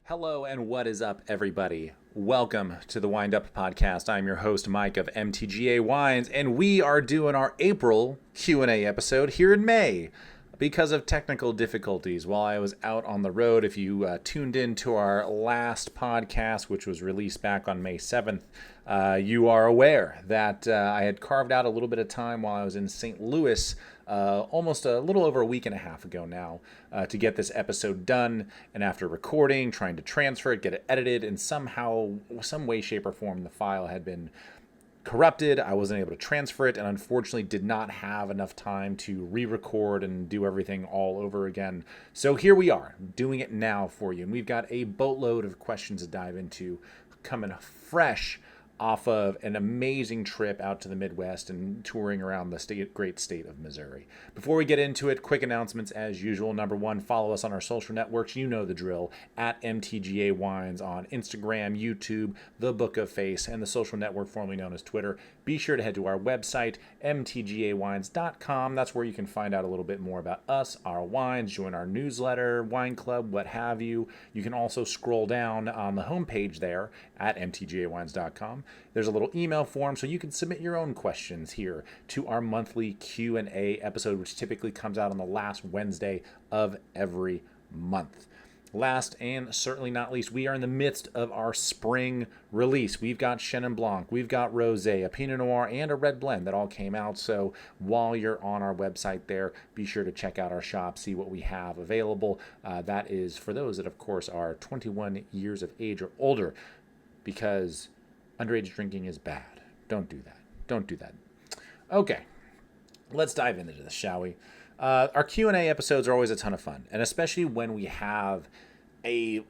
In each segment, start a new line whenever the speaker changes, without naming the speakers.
Hello and what is up, everybody? Welcome to the Wind Up Podcast. I'm your host, Mike of MTGA Wines, and we are doing our April Q&A episode here in May because of technical difficulties while I was out on the road. If you tuned in to our last podcast, which was released back on May 7th, you are aware that I had carved out a little bit of time while I was in St. Louis almost a little over a week and a half ago now to get this episode done. And after recording, trying to transfer it, get it edited, and somehow, some way, shape, or form, the file had been corrupted. I wasn't able to transfer it and unfortunately did not have enough time to re-record and do everything all over again. So here we are doing it now for you. And we've got a boatload of questions to dive into coming fresh off of an amazing trip out to the Midwest and touring around the great state of Missouri. Before we get into it, quick announcements as usual. Number one, follow us on our social networks. You know the drill. At MTGA Wines on Instagram, YouTube, the Book of Face, and the social network formerly known as Twitter. Be sure to head to our website, mtgawines.com. That's where you can find out a little bit more about us, our wines, join our newsletter, wine club, what have you. You can also scroll down on the homepage there at mtgawines.com. There's a little email form so you can submit your own questions here to our monthly Q&A episode, which typically comes out on the last Wednesday of every month. Last and certainly not least, we are in the midst of our spring release. We've got Chenin Blanc, we've got Rosé, a Pinot Noir, and a red blend that all came out. So while you're on our website there, be sure to check out our shop, see what we have available. That is for those that, of course, are 21 years of age or older, because underage drinking is bad. Don't do that. Don't do that. Okay, let's dive into this, shall we? Our Q&A episodes are always a ton of fun, and especially when we have a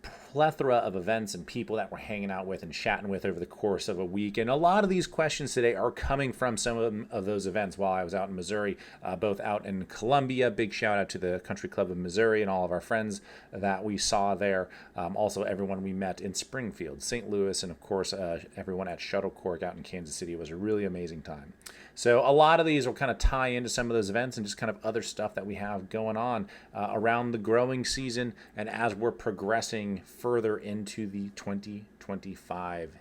plethora of events and people that we're hanging out with and chatting with over the course of a week. And a lot of these questions today are coming from some of those events while I was out in Missouri, both out in Columbia. Big shout out to the Country Club of Missouri and all of our friends that we saw there. Also, everyone we met in Springfield, St. Louis, and of course, everyone at Shuttle Cork out in Kansas City. It was a really amazing time. So a lot of these will kind of tie into some of those events and just kind of other stuff that we have going on around the growing season and as we're progressing further into the 2025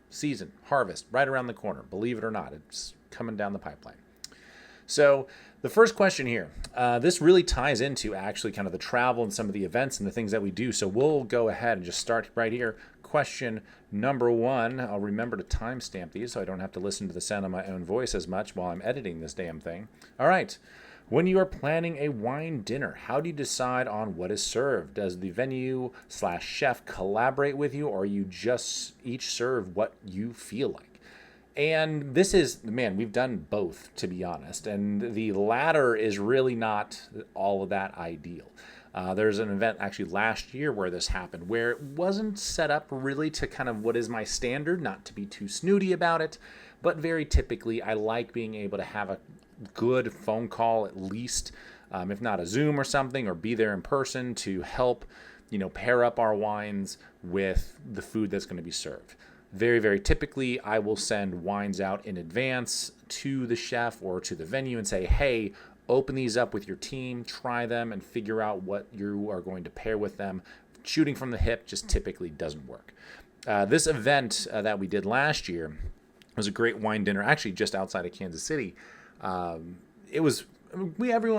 season, harvest, right around the corner. Believe it or not, it's coming down the pipeline. So the first question here, this really ties into actually kind of the travel and some of the events and the things that we do. So we'll go ahead and just start right here. Question number one. I'll remember to timestamp these so I don't have to listen to the sound of my own voice as much while I'm editing this damn thing. All right. When you are planning a wine dinner, how do you decide on what is served? Does the venue/chef collaborate with you, or you just each serve what you feel like? And this is, man, we've done both, to be honest. And the latter is really not all of that ideal. There's an event actually last year where this happened, where it wasn't set up really to kind of what is my standard, not to be too snooty about it, but very typically I like being able to have a good phone call at least, if not a Zoom or something, or be there in person to help, pair up our wines with the food that's going to be served. Very, very typically, I will send wines out in advance to the chef or to the venue and say, hey, open these up with your team, try them, and figure out what you are going to pair with them. Shooting from the hip just typically doesn't work. This event that we did last year was a great wine dinner, actually just outside of Kansas City. Everyone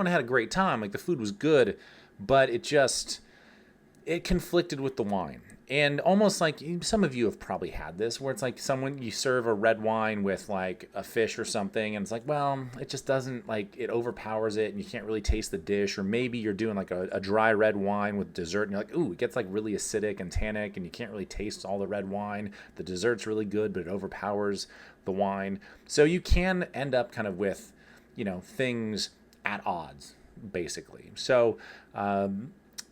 had a great time. Like, the food was good, but it conflicted with the wine. And almost like some of you have probably had this, where it's like you serve a red wine with like a fish or something, and it's like, well, it just doesn't, like, it overpowers it and you can't really taste the dish. Or maybe you're doing like a dry red wine with dessert and you're like, ooh, it gets like really acidic and tannic and you can't really taste all the red wine. The dessert's really good, but it overpowers the wine. So you can end up kind of with, things at odds, basically. So,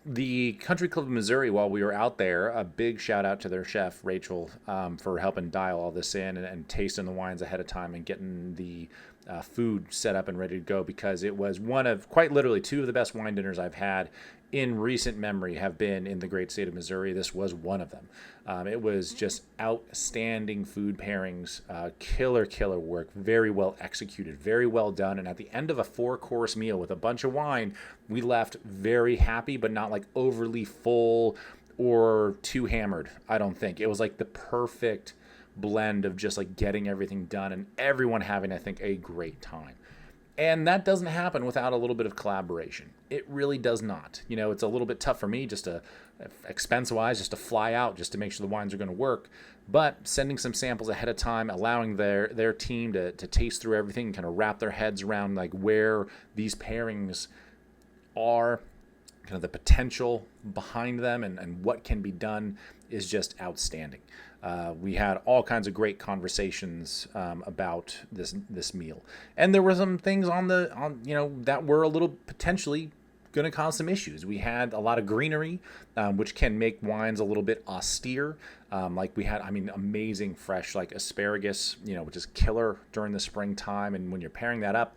the Country Club of Missouri, while we were out there, a big shout out to their chef, Rachel, for helping dial all this in and tasting the wines ahead of time and getting the food set up and ready to go, because it was one of, quite literally, two of the best wine dinners I've had in recent memory have been in the great state of Missouri. This was one of them. It was just outstanding food pairings, killer work, very well executed, very well done. And at the end of a 4-course meal with a bunch of wine, we left very happy, but not like overly full or too hammered. I don't think it was like the perfect blend of just like getting everything done and everyone having, I think, a great time. And that doesn't happen without a little bit of collaboration. It really does not. You know, it's a little bit tough for me just to, expense-wise, just to fly out just to make sure the wines are going to work. But sending some samples ahead of time, allowing their team to taste through everything and kind of wrap their heads around like where these pairings are, kind of the potential behind them and what can be done is just outstanding. We had all kinds of great conversations about this meal, and there were some things on that were a little potentially going to cause some issues. We had a lot of greenery, which can make wines a little bit austere. Like we had, amazing fresh like asparagus, which is killer during the springtime, and when you're pairing that up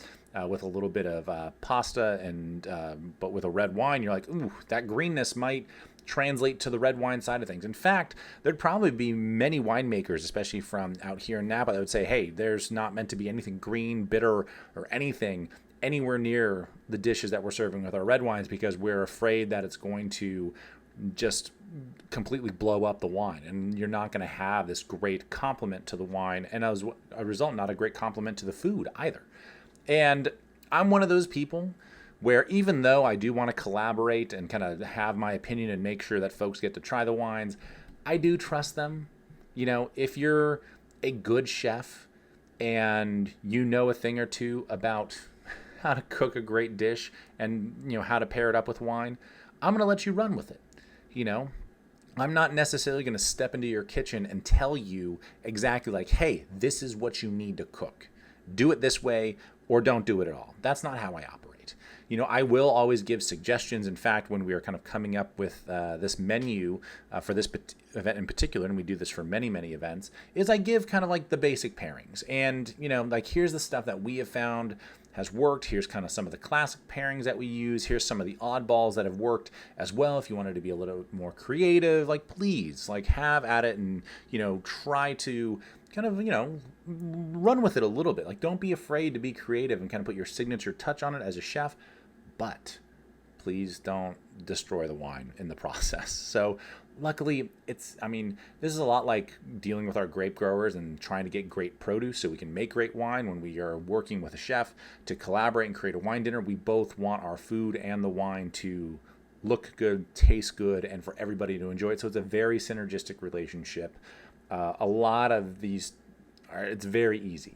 with a little bit of pasta and but with a red wine, you're like, ooh, that greenness might translate to the red wine side of things. In fact, there'd probably be many winemakers, especially from out here in Napa, that would say, hey, there's not meant to be anything green, bitter, or anything anywhere near the dishes that we're serving with our red wines because we're afraid that it's going to just completely blow up the wine and you're not going to have this great complement to the wine and as a result, not a great complement to the food either. And I'm one of those people where even though I do want to collaborate and kind of have my opinion and make sure that folks get to try the wines, I do trust them. If you're a good chef and you know a thing or two about how to cook a great dish and, how to pair it up with wine, I'm going to let you run with it. I'm not necessarily going to step into your kitchen and tell you exactly like, hey, this is what you need to cook. Do it this way or don't do it at all. That's not how I operate. I will always give suggestions. In fact, when we are kind of coming up with this menu for this event in particular, and we do this for many, many events, is I give kind of like the basic pairings. And, like here's the stuff that we have found has worked. Here's kind of some of the classic pairings that we use. Here's some of the oddballs that have worked as well. If you wanted to be a little more creative, like please, like have at it and, try to kind of, run with it a little bit. Like don't be afraid to be creative and kind of put your signature touch on it as a chef, but please don't destroy the wine in the process. So luckily this is a lot like dealing with our grape growers and trying to get great produce so we can make great wine. When we are working with a chef to collaborate and create a wine dinner, we both want our food and the wine to look good, taste good, and for everybody to enjoy it. So it's a very synergistic relationship. A lot of these, it's very easy.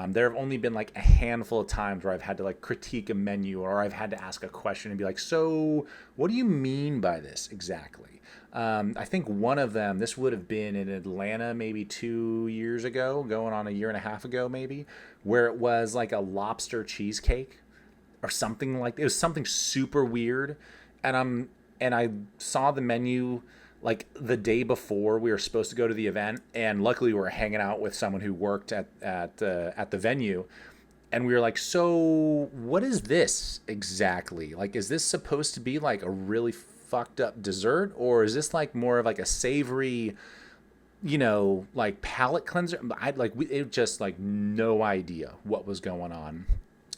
There have only been like a handful of times where I've had to like critique a menu or I've had to ask a question and be like, so what do you mean by this exactly? I think one of them, this would have been in Atlanta maybe 2 years ago, going on a year and a half ago maybe, where it was like a lobster cheesecake or something like, it was something super weird. And I saw the menu like the day before we were supposed to go to the event, and luckily we were hanging out with someone who worked at the venue, and we were like, so what is this exactly? Like, is this supposed to be like a really fucked up dessert, or is this like more of like a savory, like palate cleanser? It just like no idea what was going on.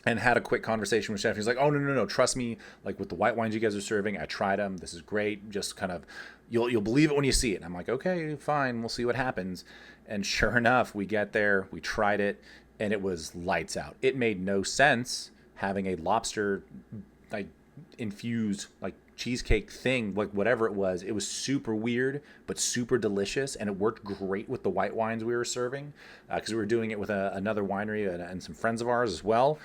And had a quick conversation with chef. He's like, oh, no, trust me. Like with the white wines you guys are serving, I tried them. This is great. Just kind of, you'll believe it when you see it. And I'm like, okay, fine. We'll see what happens. And sure enough, we get there, we tried it, and it was lights out. It made no sense having a lobster like infused like cheesecake thing, like whatever it was. It was super weird, but super delicious. And it worked great with the white wines we were serving because we were doing it with another winery and some friends of ours as well.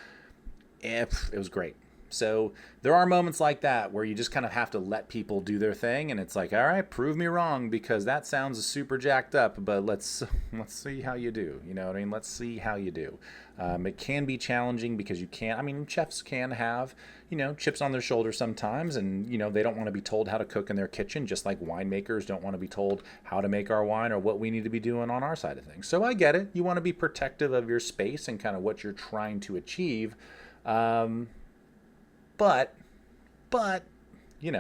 It was great. So there are moments like that where you just kind of have to let people do their thing, and it's like, all right, prove me wrong because that sounds super jacked up, but let's see how you do. You know what I mean? Let's see how you do. It can be challenging because you can't. Chefs can have chips on their shoulders sometimes, and they don't want to be told how to cook in their kitchen, just like winemakers don't want to be told how to make our wine or what we need to be doing on our side of things. So I get it. You want to be protective of your space and kind of what you're trying to achieve. But you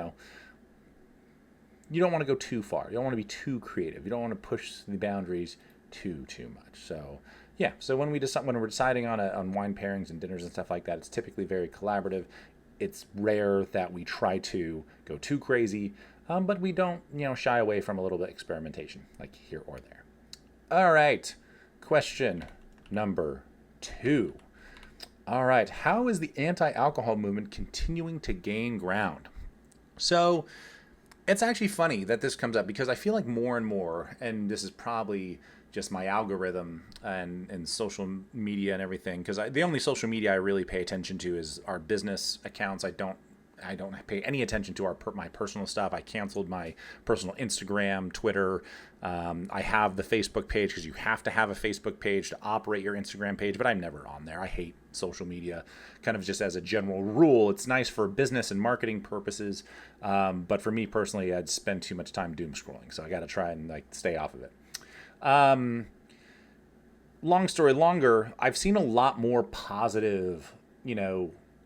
don't want to go too far. You don't want to be too creative. You don't want to push the boundaries too much. So yeah. So when we're deciding on wine pairings and dinners and stuff like that, it's typically very collaborative. It's rare that we try to go too crazy, but we don't shy away from a little bit of experimentation, like here or there. All right. Question number 2. All right. How is the anti-alcohol movement continuing to gain ground? So it's actually funny that this comes up because I feel like more and more, and this is probably just my algorithm and social media and everything, because the only social media I really pay attention to is our business accounts. I don't pay any attention to my personal stuff. I canceled my personal Instagram, Twitter. I have the Facebook page because you have to have a Facebook page to operate your Instagram page, but I'm never on there. I hate social media, kind of just as a general rule. It's nice for business and marketing purposes, but for me personally, I'd spend too much time doom scrolling, so I got to try and stay off of it. Long story longer, I've seen a lot more positive,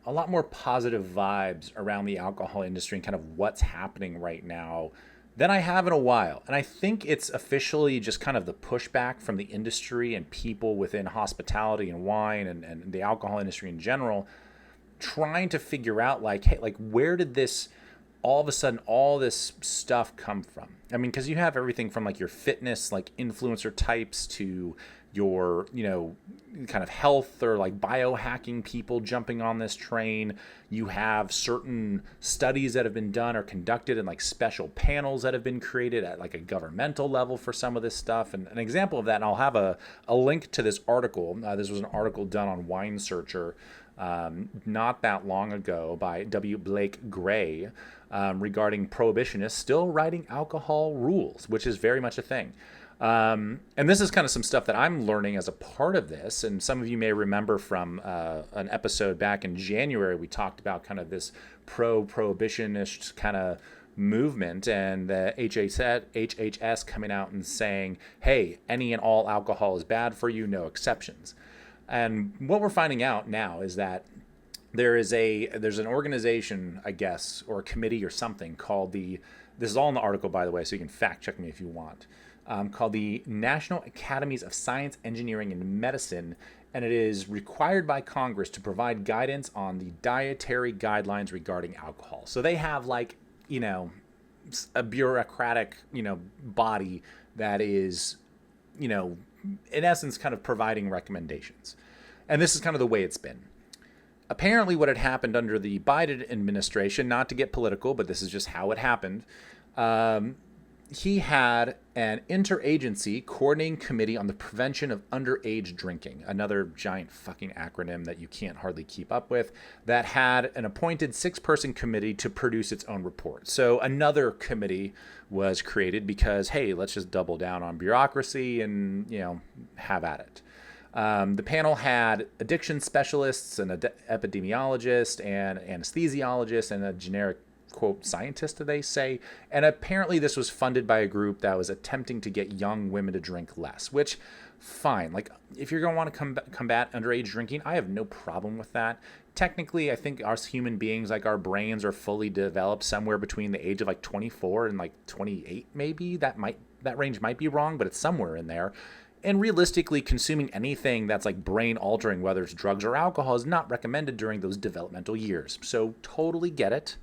vibes around the alcohol industry and kind of what's happening right now than I have in a while. And I think it's officially just kind of the pushback from the industry and people within hospitality and wine and the alcohol industry in general, trying to figure out hey, where did this all of a sudden all this stuff come from? I mean, because you have everything from your fitness, influencer types, to your, kind of health or biohacking people jumping on this train. You have certain studies that have been done or conducted and special panels that have been created at a governmental level for some of this stuff. And an example of that, and I'll have a link to this article. This was an article done on Wine Searcher not that long ago by W. Blake Gray regarding prohibitionists still writing alcohol rules, which is very much a thing. And this is kind of some stuff that I'm learning as a part of this. And some of you may remember from an episode back in January, we talked about kind of this pro-prohibitionist kind of movement and the HHS coming out and saying, hey, any and all alcohol is bad for you, no exceptions. And what we're finding out now is that there's an organization, I guess, or a committee or something called this is all in the article, by the way, so you can fact check me if you want, called the National Academies of Science, Engineering, and Medicine, and it is required by Congress to provide guidance on the dietary guidelines regarding alcohol. So they have a bureaucratic, body that is, in essence, kind of providing recommendations. And this is kind of the way it's been. Apparently what had happened under the Biden administration, not to get political, but this is just how it happened, he had an interagency coordinating committee on the prevention of underage drinking, another giant fucking acronym that you can't hardly keep up with, that had an appointed 6-person committee to produce its own report. So another committee was created because, hey, let's just double down on bureaucracy and, have at it. The panel had addiction specialists, an epidemiologist, and anesthesiologist, and a generic quote scientist, they say. And apparently this was funded by a group that was attempting to get young women to drink less, which fine. If you're going to want to combat underage drinking, I have no problem with that. Technically, I think us human beings, our brains are fully developed somewhere between the age of 24 and 28, maybe. That range might be wrong, but it's somewhere in there. And realistically, consuming anything that's brain altering, whether it's drugs or alcohol, is not recommended during those developmental years. So totally get it.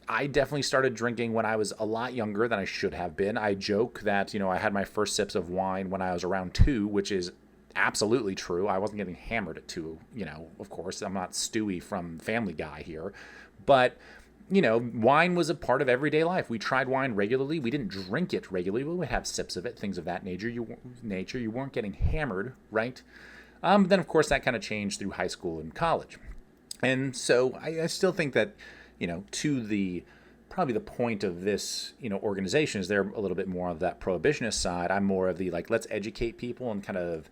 I definitely started drinking when I was a lot younger than I should have been. I joke that, I had my first sips of wine when I was around 2, which is absolutely true. I wasn't getting hammered at 2, of course. I'm not Stewie from Family Guy here. But, wine was a part of everyday life. We tried wine regularly. We didn't drink it regularly. We would have sips of it, things of that nature. You weren't getting hammered, right? Then, of course, that kind of changed through high school and college. And so I still think that, to probably the point of this, organization is they're a little bit more of that prohibitionist side. I'm more of the let's educate people and kind of,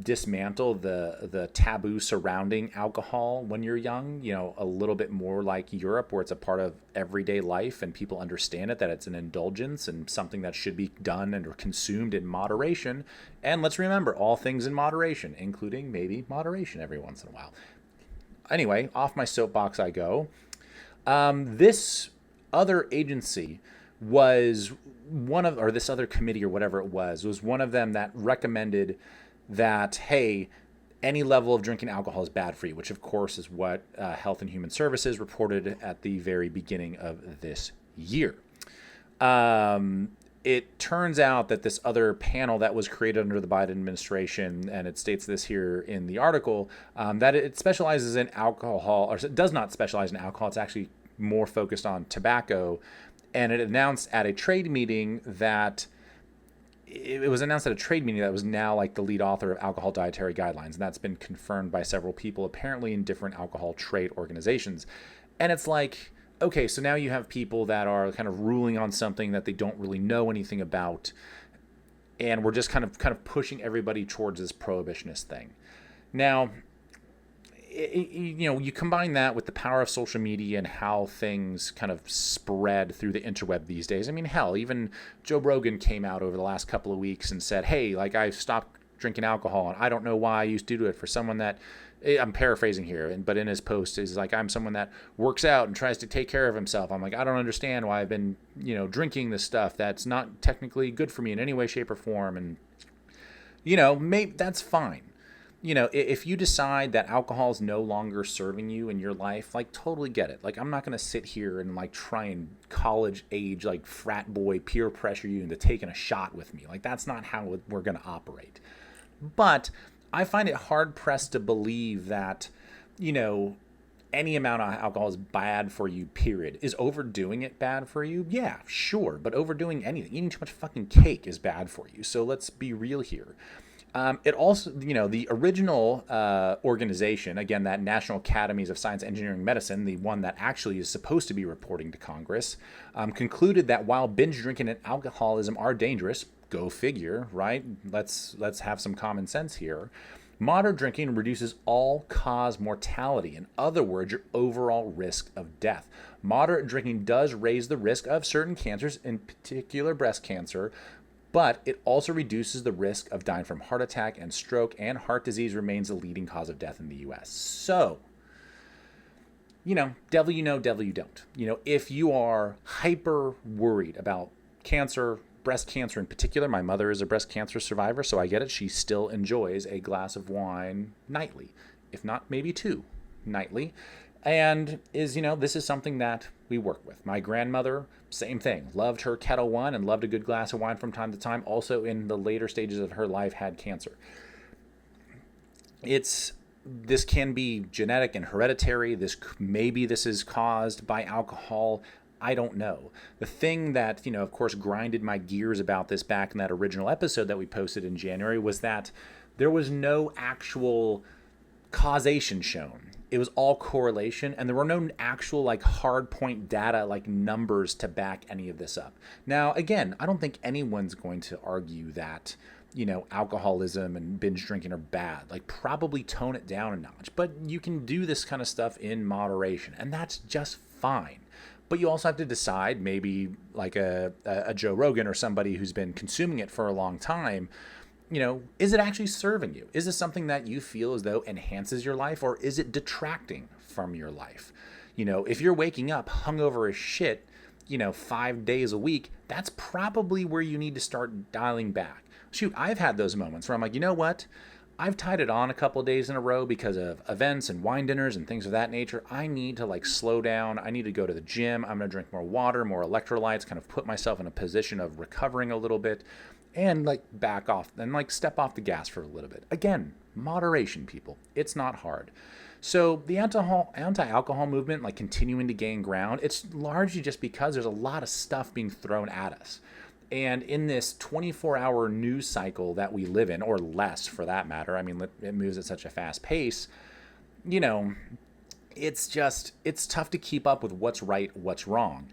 dismantle the taboo surrounding alcohol when you're young, a little bit more like Europe, where it's a part of everyday life and people understand it, that it's an indulgence and something that should be done and or consumed in moderation. And let's remember, all things in moderation, including maybe moderation every once in a while. Anyway, off my soapbox I go. This other agency was or this other committee or whatever it was one of them that recommended that, hey, any level of drinking alcohol is bad for you, which of course is what Health and Human Services reported at the very beginning of this year. It turns out that this other panel that was created under the Biden administration, and it states this here in the article, that it specializes in alcohol, or it does not specialize in alcohol. It's actually more focused on tobacco. And it announced at a trade meeting that it was announced at a trade meeting that was now like the lead author of alcohol dietary guidelines. And that's been confirmed by several people, apparently in different alcohol trade organizations. And it's like, okay, so now you have people that are kind of ruling on something that they don't really know anything about. And we're just kind of pushing everybody towards this prohibitionist thing. Now, you combine that with the power of social media and how things kind of spread through the interweb these days. I mean, hell, even Joe Rogan came out over the last couple of weeks and said, hey, like, I've stopped drinking alcohol and I don't know why I used to do it. For someone that, I'm paraphrasing here, but in his post is like, I'm someone that works out and tries to take care of himself. I'm like, I don't understand why I've been, drinking this stuff that's not technically good for me in any way, shape, or form. And, maybe that's fine. If you decide that alcohol is no longer serving you in your life, like, totally get it. Like, I'm not going to sit here and like try and college age, like, frat boy peer pressure you into taking a shot with me. Like, that's not how we're going to operate. But I find it hard pressed to believe that, any amount of alcohol is bad for you, period. Is overdoing it bad for you? Yeah, sure. But overdoing anything, eating too much fucking cake is bad for you. So let's be real here. It also, the original organization, again, that National Academies of Science, Engineering, Medicine, the one that actually is supposed to be reporting to Congress, concluded that while binge drinking and alcoholism are dangerous, go figure, right? Let's have some common sense here. Moderate drinking reduces all-cause mortality. In other words, your overall risk of death. Moderate drinking does raise the risk of certain cancers, in particular breast cancer, but it also reduces the risk of dying from heart attack and stroke, and heart disease remains the leading cause of death in the U.S. So, devil you know, devil you don't. If you are hyper worried about cancer, breast cancer in particular, my mother is a breast cancer survivor, so I get it. She still enjoys a glass of wine nightly, if not maybe two nightly. And this is something that we work with. My grandmother, same thing, loved her Kettle One and loved a good glass of wine from time to time. Also, in the later stages of her life, had cancer. This can be genetic and hereditary. Maybe this is caused by alcohol. I don't know. The thing that, of course, grinded my gears about this back in that original episode that we posted in January was that there was no actual causation shown. It was all correlation, and there were no actual like hard point data, like numbers to back any of this up. Now, again, I don't think anyone's going to argue that, alcoholism and binge drinking are bad. Like, probably tone it down a notch, but you can do this kind of stuff in moderation, and that's just fine. But you also have to decide, maybe like a Joe Rogan or somebody who's been consuming it for a long time, is it actually serving you? Is this something that you feel as though enhances your life, or is it detracting from your life? If you're waking up hungover as shit, 5 days a week, that's probably where you need to start dialing back. Shoot, I've had those moments where I'm like, you know what? I've tied it on a couple of days in a row because of events and wine dinners and things of that nature. I need to like slow down. I need to go to the gym. I'm going to drink more water, more electrolytes, kind of put myself in a position of recovering a little bit, and like back off and like step off the gas for a little bit. Again, moderation, people. It's not hard. So the anti-alcohol movement, like continuing to gain ground, it's largely just because there's a lot of stuff being thrown at us. And in this 24-hour news cycle that we live in, or less for that matter, I mean, it moves at such a fast pace, it's tough to keep up with what's right, what's wrong.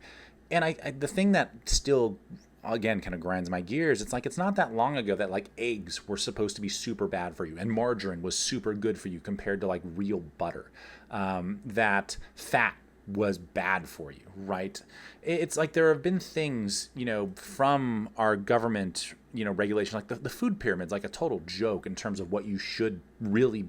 And the thing that still, again, kind of grinds my gears, it's like, it's not that long ago that like eggs were supposed to be super bad for you and margarine was super good for you compared to like real butter, that fat was bad for you, right? It's like there have been things, from our government, regulation, like the food pyramid's like a total joke in terms of what you should really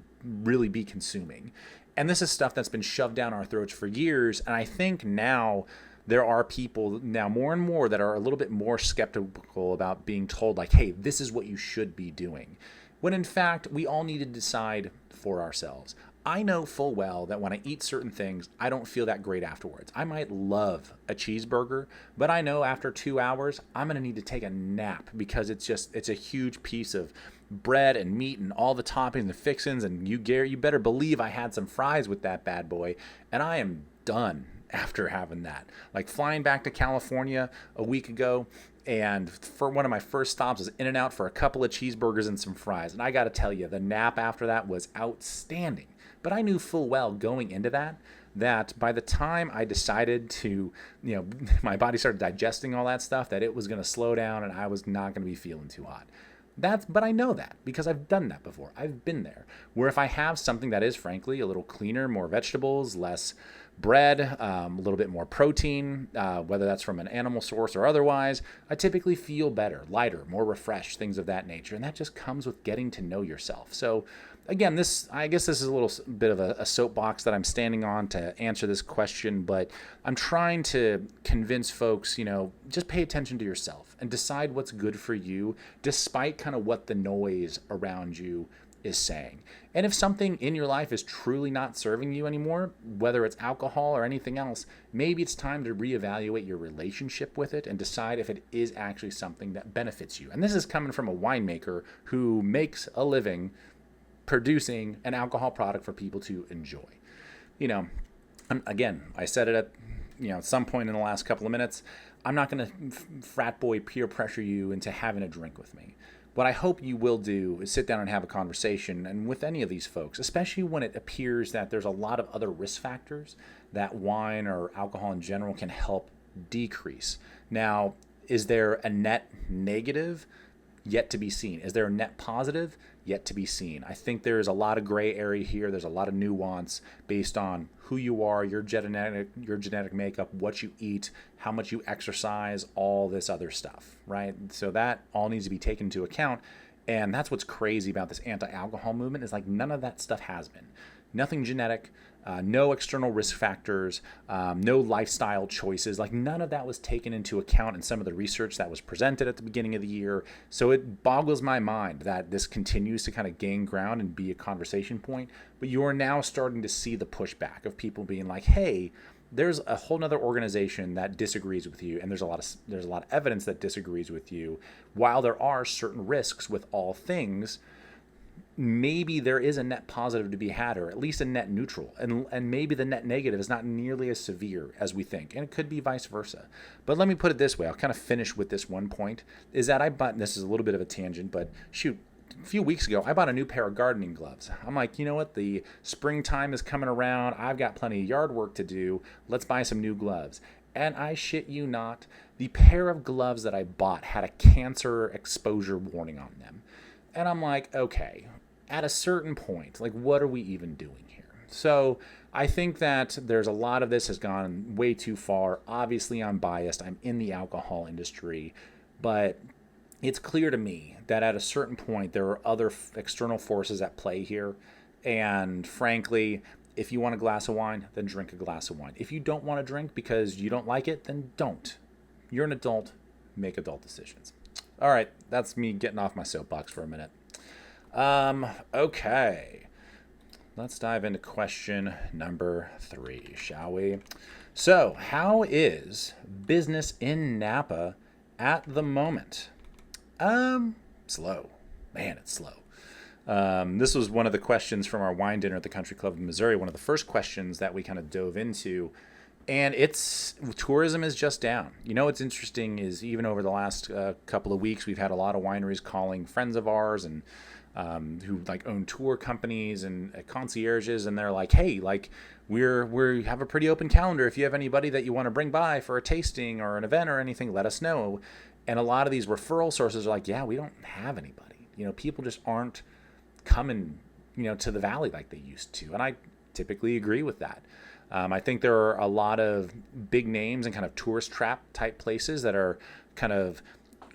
be consuming. And this is stuff that's been shoved down our throats for years. And I think now there are people now more and more that are a little bit more skeptical about being told, like, hey, this is what you should be doing. When in fact, we all need to decide for ourselves. I know full well that when I eat certain things, I don't feel that great afterwards. I might love a cheeseburger, but I know after 2 hours, I'm going to need to take a nap because it's a huge piece of bread and meat and all the toppings and fixings. And you better believe I had some fries with that bad boy, and I am done after having that. Like flying back to California a week ago, and for one of my first stops was In-N-Out for a couple of cheeseburgers and some fries. And I got to tell you, the nap after that was outstanding. But I knew full well going into that by the time I decided to, my body started digesting all that stuff, that it was going to slow down and I was not going to be feeling too hot. But I know that because I've done that before. I've been there. Where if I have something that is frankly a little cleaner, more vegetables, less bread, a little bit more protein, whether that's from an animal source or otherwise, I typically feel better, lighter, more refreshed, things of that nature. And that just comes with getting to know yourself. So again, I guess this is a little bit of a soapbox that I'm standing on to answer this question, but I'm trying to convince folks, just pay attention to yourself and decide what's good for you, despite kind of what the noise around you is saying. And if something in your life is truly not serving you anymore, whether it's alcohol or anything else, maybe it's time to reevaluate your relationship with it and decide if it is actually something that benefits you. And this is coming from a winemaker who makes a living producing an alcohol product for people to enjoy. Again, I said it at some point in the last couple of minutes, I'm not going to frat boy peer pressure you into having a drink with me. What I hope you will do is sit down and have a conversation, and with any of these folks, especially when it appears that there's a lot of other risk factors that wine or alcohol in general can help decrease. Now, is there a net negative? Yet to be seen. Is there a net positive? Yet to be seen. I think there's a lot of gray area here. There's a lot of nuance based on who you are, your genetic makeup, what you eat, how much you exercise, all this other stuff, right? So that all needs to be taken into account. And that's what's crazy about this anti-alcohol movement is like none of that stuff has been. Nothing genetic, no external risk factors, no lifestyle choices. Like none of that was taken into account in some of the research that was presented at the beginning of the year. So it boggles my mind that this continues to kind of gain ground and be a conversation point. But you're now starting to see the pushback of people being like, hey, there's a whole nother organization that disagrees with you, and there's a lot of evidence that disagrees with you. While there are certain risks with all things, maybe there is a net positive to be had, or at least a net neutral, and maybe the net negative is not nearly as severe as we think, and it could be vice versa. But let me put it this way, I'll kind of finish with this one point, is that I bought, this is a little bit of a tangent, but shoot, a few weeks ago, I bought a new pair of gardening gloves. I'm like, you know what, the springtime is coming around, I've got plenty of yard work to do, let's buy some new gloves. And I shit you not, the pair of gloves that I bought had a cancer exposure warning on them. And I'm like, okay, at a certain point, like what are we even doing here? So I think that there's a lot of this has gone way too far. Obviously, I'm biased. I'm in the alcohol industry, but it's clear to me that at a certain point, there are other external forces at play here. And frankly, if you want a glass of wine, then drink a glass of wine. If you don't want to drink because you don't like it, then don't. You're an adult. Make adult decisions. All right, that's me getting off my soapbox for a minute. Okay, let's dive into question number 3, shall we? So, how is business in Napa at the moment? Slow. Man, it's slow. This was one of the questions from our wine dinner at the Country Club of Missouri, one of the first questions that we kind of dove into. And tourism is just down. What's interesting is even over the last couple of weeks, we've had a lot of wineries calling friends of ours and who like own tour companies and concierges, and they're like, hey, like we have a pretty open calendar. If you have anybody that you want to bring by for a tasting or an event or anything, let us know. And a lot of these referral sources are like, yeah, we don't have anybody. People just aren't coming, to the valley like they used to. And I typically agree with that. I think there are a lot of big names and kind of tourist trap type places that are kind of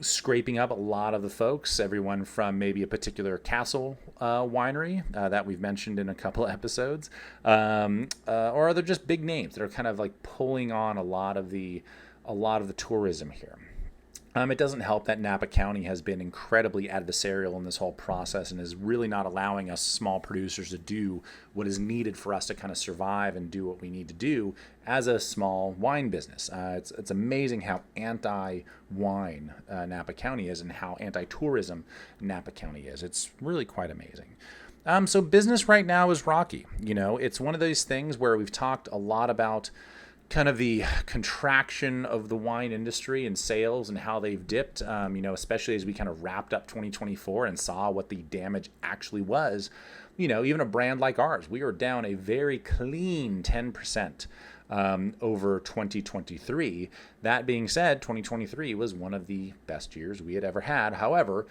scraping up a lot of the folks, everyone from maybe a particular castle winery that we've mentioned in a couple episodes, or are there just big names that are kind of like pulling on a lot of the tourism here. It doesn't help that Napa County has been incredibly adversarial in this whole process and is really not allowing us small producers to do what is needed for us to kind of survive and do what we need to do as a small wine business. It's amazing how anti-wine Napa County is and how anti-tourism Napa County is. It's really quite amazing. So business right now is rocky. It's one of those things where we've talked a lot about kind of the contraction of the wine industry and sales and how they've dipped, especially as we kind of wrapped up 2024 and saw what the damage actually was. Even a brand like ours, we were down a very clean 10% over 2023. That being said, 2023 was one of the best years we had ever had. However,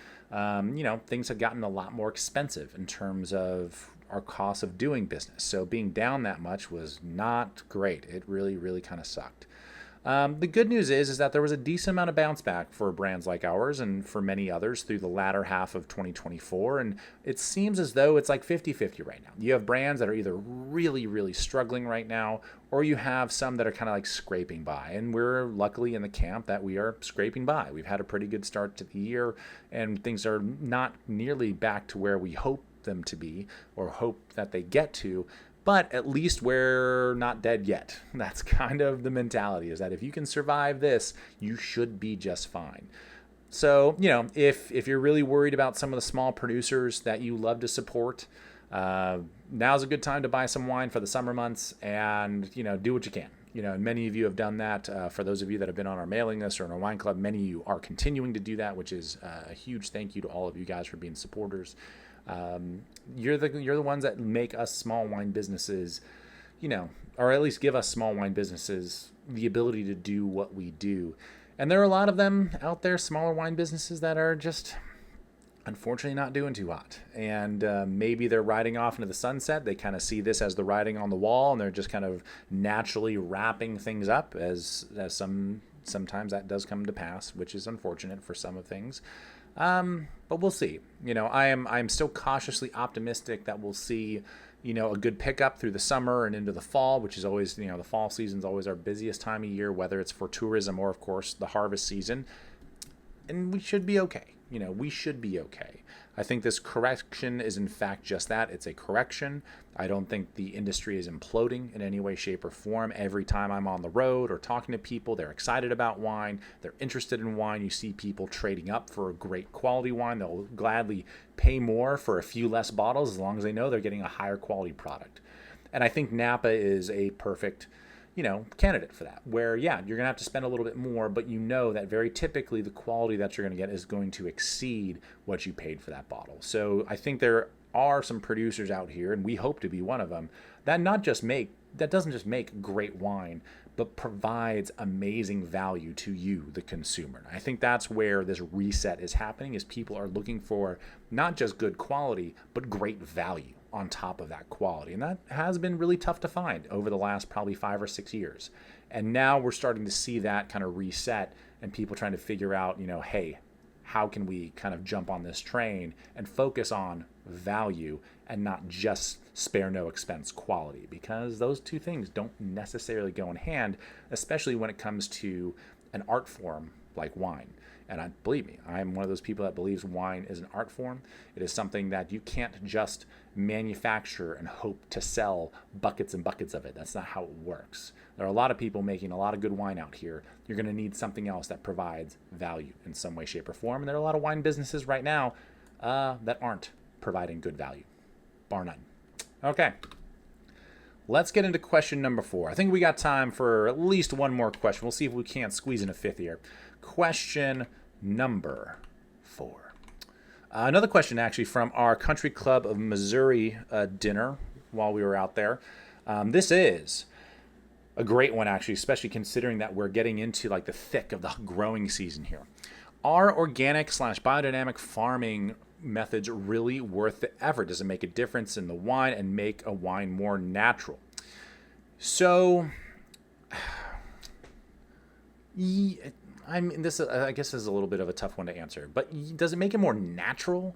things have gotten a lot more expensive in terms of our cost of doing business. So being down that much was not great. It really, really kind of sucked. The good news is that there was a decent amount of bounce back for brands like ours and for many others through the latter half of 2024. And it seems as though it's like 50-50 right now. You have brands that are either really, really struggling right now, or you have some that are kind of like scraping by. And we're luckily in the camp that we are scraping by. We've had a pretty good start to the year, and things are not nearly back to where we hope them to be or hope that they get to, but at least we're not dead yet. That's kind of the mentality, is that if you can survive this, you should be just fine. So, if you're really worried about some of the small producers that you love to support, now's a good time to buy some wine for the summer months and, do what you can. And many of you have done that. For those of you that have been on our mailing list or in our wine club, many of you are continuing to do that, which is a huge thank you to all of you guys for being supporters. You're the ones that make us small wine businesses, or at least give us small wine businesses the ability to do what we do. And there are a lot of them out there, smaller wine businesses, that are just unfortunately not doing too hot. And maybe they're riding off into the sunset. They kind of see this as the writing on the wall, and they're just kind of naturally wrapping things up as sometimes that does come to pass, which is unfortunate for some of things. But we'll see. I'm still cautiously optimistic that we'll see, a good pickup through the summer and into the fall, which is always, the fall season is always our busiest time of year, whether it's for tourism or, of course, the harvest season. And we should be okay. We should be okay. I think this correction is in fact just that. It's a correction. I don't think the industry is imploding in any way, shape, or form. Every time I'm on the road or talking to people, they're excited about wine. They're interested in wine. You see people trading up for a great quality wine. They'll gladly pay more for a few less bottles as long as they know they're getting a higher quality product. And I think Napa is a perfect candidate for that, where, you're going to have to spend a little bit more, but that very typically the quality that you're going to get is going to exceed what you paid for that bottle. So I think there are some producers out here, and we hope to be one of them, that doesn't just make great wine, but provides amazing value to you, the consumer. I think that's where this reset is happening, is people are looking for not just good quality, but great value on top of that quality. And that has been really tough to find over the last probably 5 or 6 years. And now we're starting to see that kind of reset and people trying to figure out, hey, how can we kind of jump on this train and focus on value and not just spare no expense quality, because those two things don't necessarily go in hand, especially when it comes to an art form like wine. And believe me, I'm one of those people that believes wine is an art form. It is something that you can't just manufacture and hope to sell buckets and buckets of it. That's not how it works. There are a lot of people making a lot of good wine out here. You're going to need something else that provides value in some way, shape, or form. And there are a lot of wine businesses right now that aren't providing good value, bar none. Okay. Let's get into question number 4. I think we got time for at least one more question. We'll see if we can't squeeze in a fifth here. Question number 4. Another question actually from our Country Club of Missouri dinner while we were out there. This is a great one actually, especially considering that we're getting into like the thick of the growing season here. Are organic / biodynamic farming methods really worth the effort? Does it make a difference in the wine and make a wine more natural? So I mean, this I guess is a little bit of a tough one to answer, but does it make it more natural?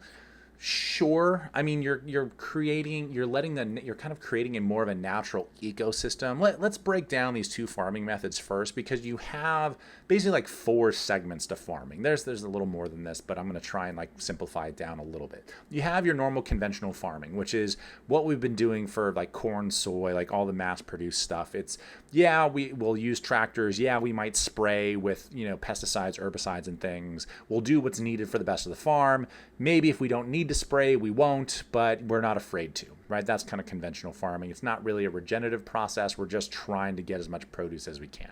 Sure. I mean, you're creating, you're kind of creating a more of a natural ecosystem. Let's break down these two farming methods first, because you have basically like four segments to farming. There's a little more than this, but I'm going to try and like simplify it down a little bit. You have your normal conventional farming, which is what we've been doing for like corn, soy, like all the mass produced stuff. It's, yeah, we will use tractors. Yeah, we might spray with, pesticides, herbicides, and things. We'll do what's needed for the best of the farm. Maybe if we don't need to spray, we won't, but we're not afraid to, right? That's kind of conventional farming. It's not really a regenerative process. We're just trying to get as much produce as we can.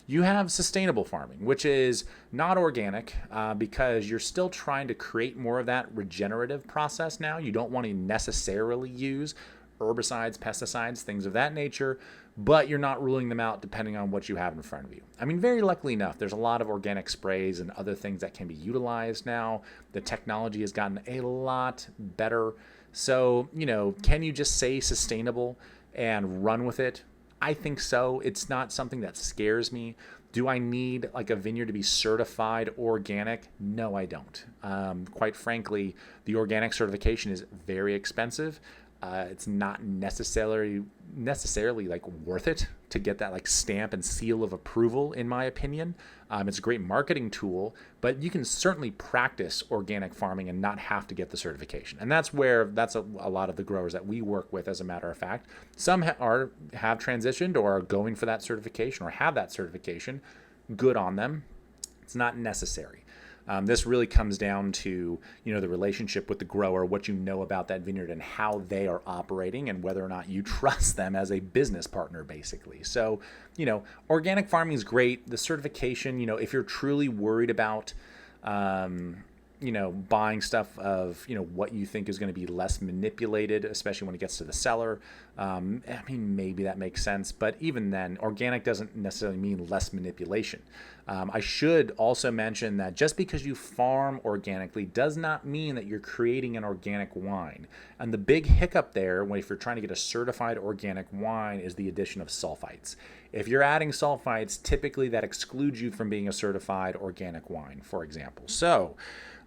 You have sustainable farming, which is not organic because you're still trying to create more of that regenerative process now. You don't want to necessarily use herbicides, pesticides, things of that nature, but you're not ruling them out depending on what you have in front of you. I mean, very luckily enough, there's a lot of organic sprays and other things that can be utilized now. The technology has gotten a lot better. So, can you just say sustainable and run with it? I think so. It's not something that scares me. Do I need like a vineyard to be certified organic? No, I don't. Quite frankly, the organic certification is very expensive. It's not necessarily like worth it to get that like stamp and seal of approval, in my opinion. It's a great marketing tool, but you can certainly practice organic farming and not have to get the certification. And that's a lot of the growers that we work with, as a matter of fact. Some have transitioned or are going for that certification or have that certification. Good on them. It's not necessary. This really comes down to, the relationship with the grower, what you know about that vineyard and how they are operating, and whether or not you trust them as a business partner, basically. So, organic farming is great. The certification, if you're truly worried about, buying stuff of, what you think is going to be less manipulated, especially when it gets to the cellar. Maybe that makes sense. But even then, organic doesn't necessarily mean less manipulation. I should also mention that just because you farm organically does not mean that you're creating an organic wine. And the big hiccup there, if you're trying to get a certified organic wine, is the addition of sulfites. If you're adding sulfites, typically that excludes you from being a certified organic wine, for example. So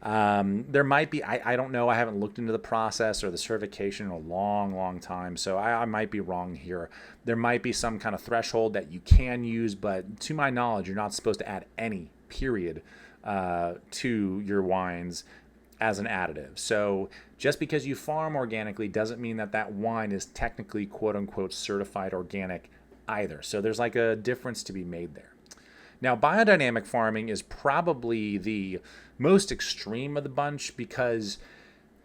there might be, I don't know, I haven't looked into the process or the certification in a long time, so I might be wrong here. There might be some kind of threshold that you can use, but to my knowledge, you're not supposed to add any, period, to your wines as an additive. So just because you farm organically doesn't mean that wine is technically quote unquote certified organic either. So there's like a difference to be made there. Now, biodynamic farming is probably the most extreme of the bunch because,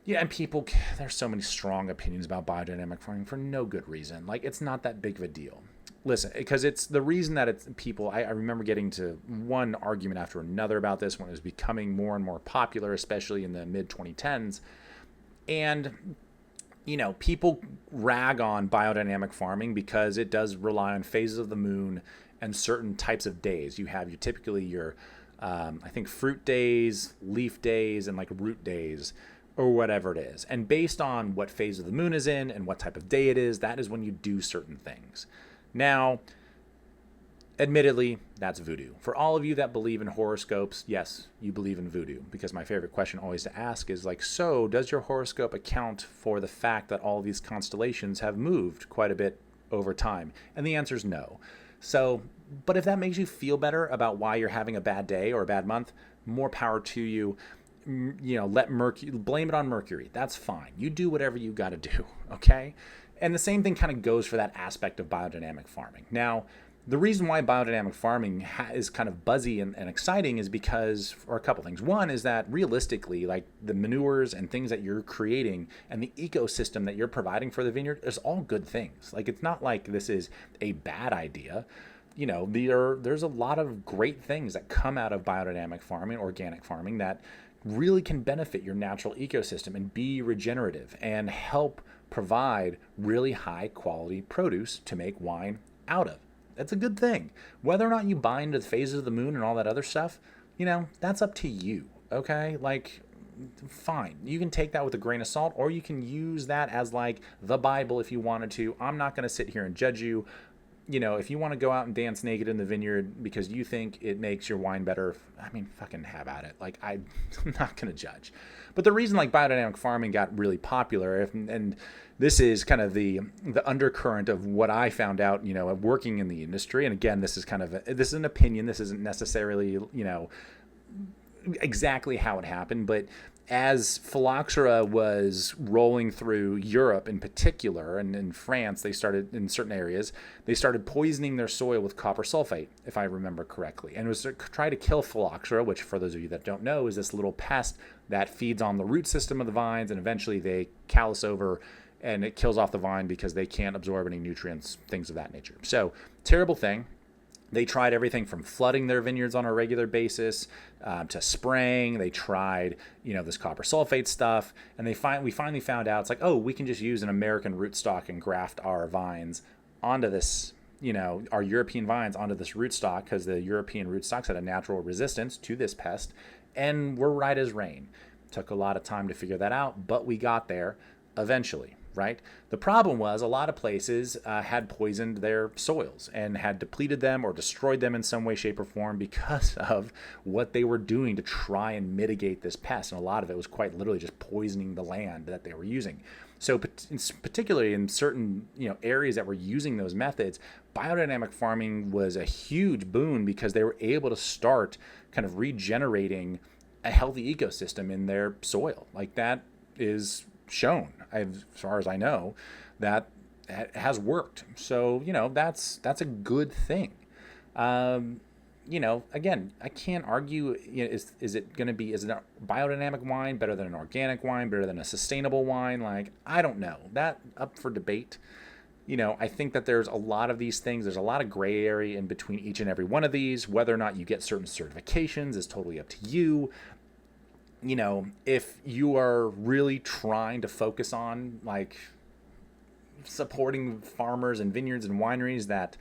and there's so many strong opinions about biodynamic farming for no good reason. Like, it's not that big of a deal. Listen, because it's the reason that it's people, I remember getting to one argument after another about this when it was becoming more and more popular, especially in the mid-2010s. And people rag on biodynamic farming because it does rely on phases of the moon and certain types of days. You have typically your, I think, fruit days, leaf days, and like root days, or whatever it is. And based on what phase of the moon is in and what type of day it is, that is when you do certain things. Now, admittedly, that's voodoo. For all of you that believe in horoscopes, yes, you believe in voodoo. Because my favorite question always to ask is like, so does your horoscope account for the fact that all these constellations have moved quite a bit over time? And the answer is no. So, but if that makes you feel better about why you're having a bad day or a bad month, more power to you. Let Mercury, blame it on Mercury. That's fine. You do whatever you got to do, okay? And the same thing kind of goes for that aspect of biodynamic farming. Now, the reason why biodynamic farming is kind of buzzy and exciting is because, for a couple things. One is that realistically, like the manures and things that you're creating and the ecosystem that you're providing for the vineyard is all good things. Like, it's not like this is a bad idea. There's a lot of great things that come out of biodynamic farming, organic farming, that really can benefit your natural ecosystem and be regenerative and help provide really high quality produce to make wine out of. That's a good thing. Whether or not you buy into the phases of the moon and all that other stuff, that's up to you, okay? Like, fine. You can take that with a grain of salt, or you can use that as like the Bible if you wanted to. I'm not going to sit here and judge you. if you want to go out and dance naked in the vineyard because you think it makes your wine better, I mean, fucking have at it. Like, I'm not going to judge. But the reason like biodynamic farming got really popular, and this is kind of the undercurrent of what I found out, working in the industry. And again, this is this is an opinion. This isn't necessarily, exactly how it happened, but as phylloxera was rolling through Europe in particular, and in France, they started, in certain areas, they started poisoning their soil with copper sulfate, if I remember correctly. And it was to try to kill phylloxera, which for those of you that don't know, is this little pest that feeds on the root system of the vines, and eventually they callus over and it kills off the vine because they can't absorb any nutrients, things of that nature. So, terrible thing. They tried everything from flooding their vineyards on a regular basis to spraying. They tried, this copper sulfate stuff, and we finally found out it's like, oh, we can just use an American rootstock and graft our vines onto this, our European vines onto this rootstock, because the European rootstocks had a natural resistance to this pest, and we're right as rain. Took a lot of time to figure that out, but we got there eventually. Right? The problem was a lot of places had poisoned their soils and had depleted them or destroyed them in some way, shape, or form because of what they were doing to try and mitigate this pest. And a lot of it was quite literally just poisoning the land that they were using. So particularly in certain areas that were using those methods, biodynamic farming was a huge boon because they were able to start kind of regenerating a healthy ecosystem in their soil. Like, that is shown, as far as I know, that has worked. So, that's a good thing. Again, I can't argue, is it a biodynamic wine better than an organic wine, better than a sustainable wine? Like, I don't know. That up for debate. I think that there's a lot of these things. There's a lot of gray area in between each and every one of these. Whether or not you get certain certifications is totally up to you. If you are really trying to focus on like supporting farmers and vineyards and wineries that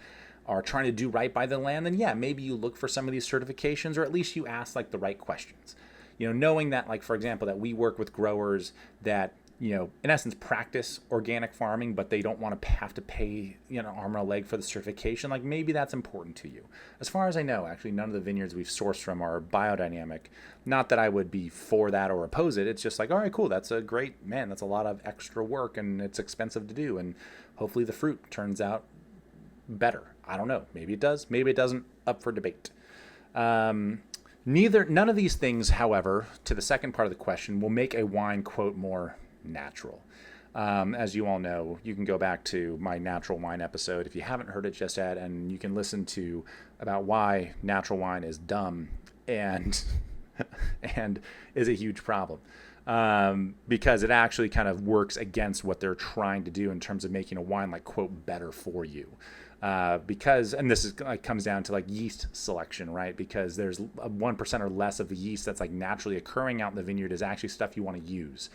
are trying to do right by the land, then yeah, maybe you look for some of these certifications, or at least you ask like the right questions. Knowing that, like, for example, that we work with growers that, in essence, practice organic farming, but they don't want to have to pay, arm and a leg for the certification. Like, maybe that's important to you. As far as I know, actually, none of the vineyards we've sourced from are biodynamic. Not that I would be for that or oppose it. It's just like, all right, cool. That's a lot of extra work, and it's expensive to do. And hopefully the fruit turns out better. I don't know. Maybe it does. Maybe it doesn't. Up for debate. None of these things, however, to the second part of the question, will make a wine, quote, more natural. As you all know, you can go back to my natural wine episode if you haven't heard it just yet, and you can listen to about why natural wine is dumb and and is a huge problem, because it actually kind of works against what they're trying to do in terms of making a wine, like, quote, better for you. Because, and this is like comes down to like yeast selection, right? Because there's 1% or less of the yeast that's like naturally occurring out in the vineyard is actually stuff you want to use.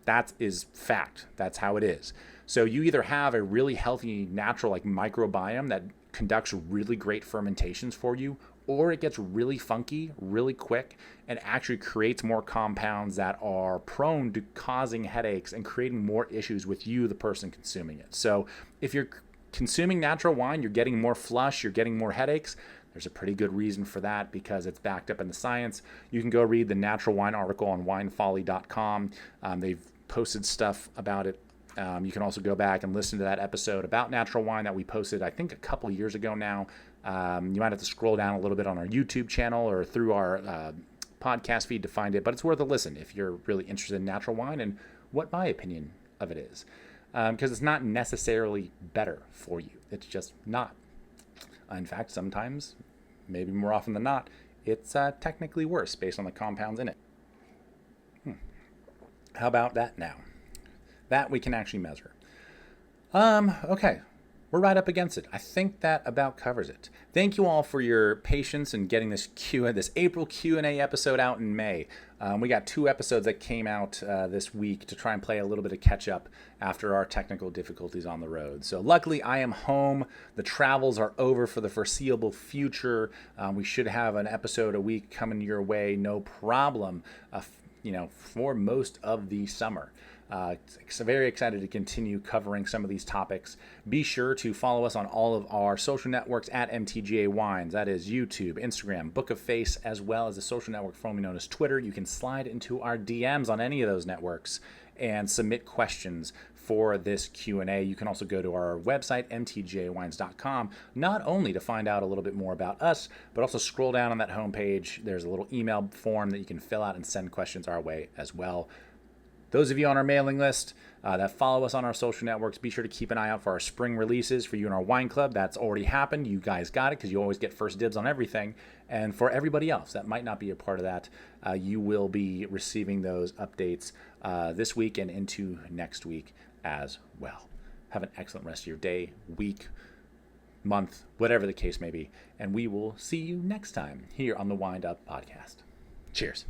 That is fact. That's how it is. So you either have a really healthy, natural, like, microbiome that conducts really great fermentations for you, or it gets really funky really quick and actually creates more compounds that are prone to causing headaches and creating more issues with you, the person consuming it. So if you're consuming natural wine, you're getting more flush, you're getting more headaches. There's a pretty good reason for that because it's backed up in the science. You can go read the natural wine article on winefolly.com. They've posted stuff about it. You can also go back and listen to that episode about natural wine that we posted, I think, a couple years ago now. You might have to scroll down a little bit on our YouTube channel or through our podcast feed to find it, but it's worth a listen if you're really interested in natural wine and what my opinion of it is. Because it's not necessarily better for you. It's just not. In fact, sometimes, maybe more often than not, it's technically worse based on the compounds in it. How about that now? That we can actually measure. Okay. We're right up against it. I think that about covers it. Thank you all for your patience in getting this April Q&A episode out in May. We got 2 episodes that came out this week to try and play a little bit of catch up after our technical difficulties on the road. So luckily I am home. The travels are over for the foreseeable future. We should have an episode a week coming your way, no problem, for most of the summer. Very excited to continue covering some of these topics. Be sure to follow us on all of our social networks at MTGA Wines. That is YouTube, Instagram, Book of Face, as well as the social network formerly known as Twitter. You can slide into our DMs on any of those networks and submit questions for this Q&A. You can also go to our website, mtjwines.com, not only to find out a little bit more about us, but also scroll down on that homepage. There's a little email form that you can fill out and send questions our way as well. Those of you on our mailing list that follow us on our social networks, be sure to keep an eye out for our spring releases. For you in our wine club, that's already happened. You guys got it because you always get first dibs on everything. And for everybody else that might not be a part of that, you will be receiving those updates this week and into next week as well. Have an excellent rest of your day, week, month, whatever the case may be. And we will see you next time here on the Wind Up Podcast. Cheers.